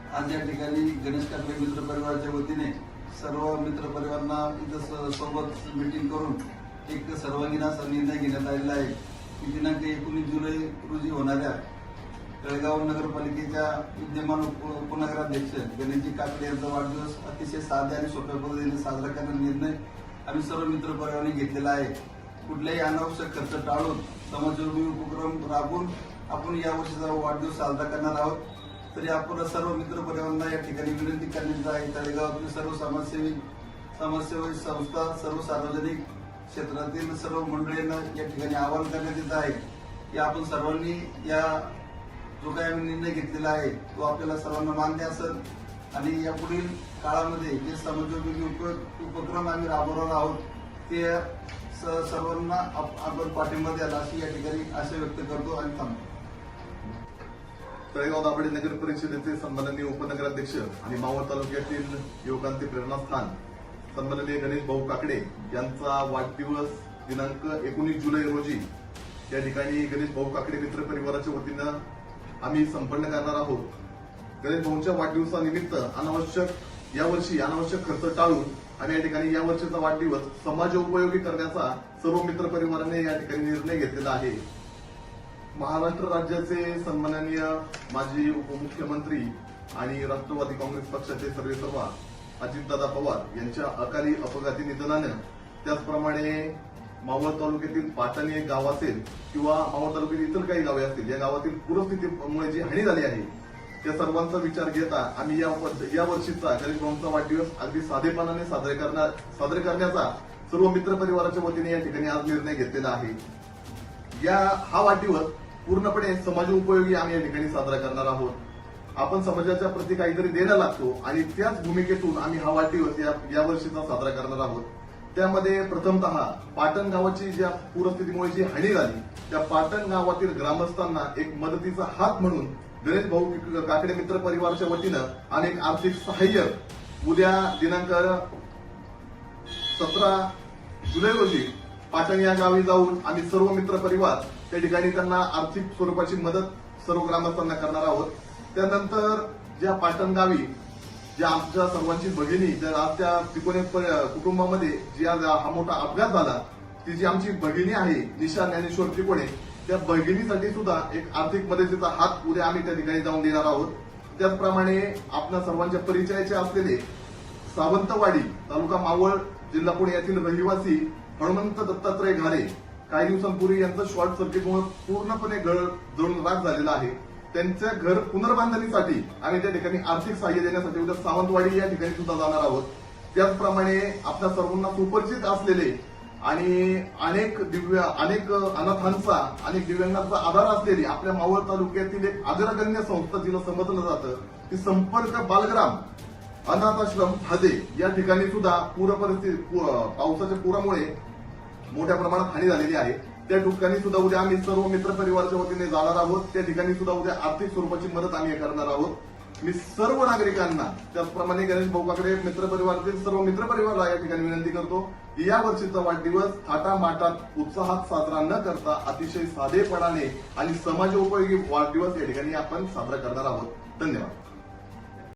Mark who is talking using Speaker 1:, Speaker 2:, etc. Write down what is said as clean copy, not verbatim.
Speaker 1: आज या ठिकाणी गणेश काकडे मित्र परिवाराच्या वतीने सर्व मित्र परिवारांना इथं सोबत मीटिंग करून एक सर्वांगीण असा निर्णय घेण्यात आलेला आहे की दिनांक 19 जुलै रोजी होणाऱ्या तळेगाव नगरपालिकेच्या विद्यमान उपनगराध्यक्ष गणेशजी काकडे यांचा वाढदिवस अतिशय साध्या आणि सोप्या पद्धतीने साजरा करण्याचा निर्णय आम्ही सर्व मित्र परिवारांनी घेतलेला आहे। कुठल्याही अनावश्यक खर्च टाळून समाजोपयोगी उपक्रम राबवून आपण या वर्षीचा वाढदिवस साजरा करणार आहोत। तरी आपण सर्व मित्र परिवारांना या ठिकाणी विनंती करण्यात आहे, तळेगावातील सर्व समाजसेवी संस्था, सर्व सार्वजनिक क्षेत्रातील सर्व मंडळींना या ठिकाणी आवाहन करण्यात येत आहे की आपण सर्वांनी या जो काही आम्ही निर्णय घेतलेला आहे तो आपल्याला सर्वांना मान्य असेल आणि यापुढील काळामध्ये जे समाजोपयोगी उपक्रम आम्ही राबवणार आहोत ते सर्वांना आपण पाठिंबा द्याल अशी या ठिकाणी आशा व्यक्त करतो आणि थांबतो।
Speaker 2: तळेगाव दाभाडे नगर परिषदेचे सन्माननीय उपनगराध्यक्ष आणि मावळ तालुक्यातील युवकांचे प्रेरणास्थान सन्माननीय गणेश भाऊ काकडे यांचा वाढदिवस दिनांक 19 जुलै रोजी या ठिकाणी गणेश भाऊ काकडे मित्र परिवाराच्या वतीनं आम्ही संपन्न करणार आहोत। गणेश भाऊंच्या वाढदिवसानिमित्त यावर्षी अनावश्यक खर्च टाळून आम्ही या ठिकाणी या वर्षीचा वाढदिवस समाजोपयोगी करण्याचा सर्व मित्र परिवाराने या ठिकाणी निर्णय घेतलेला आहे। महाराष्ट्र राज्याचे सन्माननीय माजी उपमुख्यमंत्री आणि राष्ट्रवादी काँग्रेस पक्षाचे सर्वेसर्वा अजितदादा पवार यांच्या अकाली अपघाती निधनानं, त्याचप्रमाणे मावळ तालुक्यातील पाटणी एक गाव असेल किंवा मावळ तालुक्यातील इतर काही गावे असतील, या गावातील पूरस्थितीमुळे जी हानी झाली आहे त्या सर्वांचा विचार घेता आम्ही या वर्षीचा गणेश भाऊंचा वाढदिवस अगदी साधेपणाने साजरे करण्याचा सर्व मित्र परिवाराच्या वतीने या ठिकाणी आज निर्णय घेतलेला आहे। हा वाढदिवस पूर्णपणे समाजोपयोगी आम्ही या ठिकाणी साजरा करणार आहोत। आपण समाजाच्या प्रती काहीतरी द्यायला लागतो आणि त्याच भूमिकेतून आम्ही हा वाढदिवस या वर्षीचा साजरा करणार आहोत। त्यामध्ये प्रथमतः पाटण गावाची ज्या पूरस्थितीमुळे जी हानी झाली त्या पाटण गावातील ग्रामस्थांना एक मदतीचा हात म्हणून गणेश भाऊ काकडे मित्र परिवाराच्या वतीनं अनेक आर्थिक सहाय्य उद्या दिनांक 17 जुलै रोजी पाटण या गावी जाऊन आम्ही सर्व मित्र परिवार त्या ठिकाणी त्यांना आर्थिक स्वरूपाची मदत सर्व ग्रामस्थांना करणार आहोत। त्यानंतर ज्या पाटण गावी ज्या आमच्या सर्वांची भगिनी ज्या आज त्या तिकोने कुटुंबामध्ये जी आज हा मोठा अपघात झाला ती जी आमची भगिनी आहे निशा ज्ञानेश्वर तिकोने, त्या भगिनीसाठी सुद्धा एक आर्थिक मदतीचा हात उद्या आम्ही त्या ठिकाणी जाऊन देणार आहोत। त्याचप्रमाणे आपल्या सर्वांच्या परिचयाचे असलेले सावंतवाडी तालुका मावळ जिल्हा पुणे येथील रहिवासी हनुमंत दत्तात्रय घारे काही दिवसांपूर्वी यांचं शॉर्ट सर्किटमुळे पूर्णपणे जळून राख झालेलं आहे। त्यांच्या घर पुनर्बांधणीसाठी आम्ही त्या ठिकाणी आर्थिक सहाय्य देण्यासाठी उद्या सावंतवाडी या ठिकाणी सुद्धा जाणार आहोत। त्याचप्रमाणे आपल्या सर्वांना सुपरिचित असलेले आणि अनेक अनाथांचा अनेक दिव्यांगांचा आधार असलेली आपल्या मावळ तालुक्यातील एक अग्रगण्य संस्था जिला समजलं जातं ती संपर्क बालग्राम अनाथ आश्रम हादे या ठिकाणी सुद्धा पावसाच्या पुरामुळे मोठ्या प्रमाणात हानी झालेली आहे। त्या ठिकाणी सुद्धा उद्या आम्ही सर्व मित्र परिवाराच्या वतीने जाणार आहोत। त्या ठिकाणी सुद्धा उद्या आर्थिक स्वरूपाची मदत आम्ही करणार आहोत। मी सर्व नागरिकांना त्याचप्रमाणे गणेश भाऊ काकडे मित्र परिवारातील सर्व मित्र परिवाराला या ठिकाणी विनंती करतो की या वर्षीचा वाढदिवस थाटामाटात उत्साहात साजरा न करता अतिशय साधेपणाने आणि समाजोपयोगी वाढदिवस या ठिकाणी आपण साजरा करणार आहोत। धन्यवाद।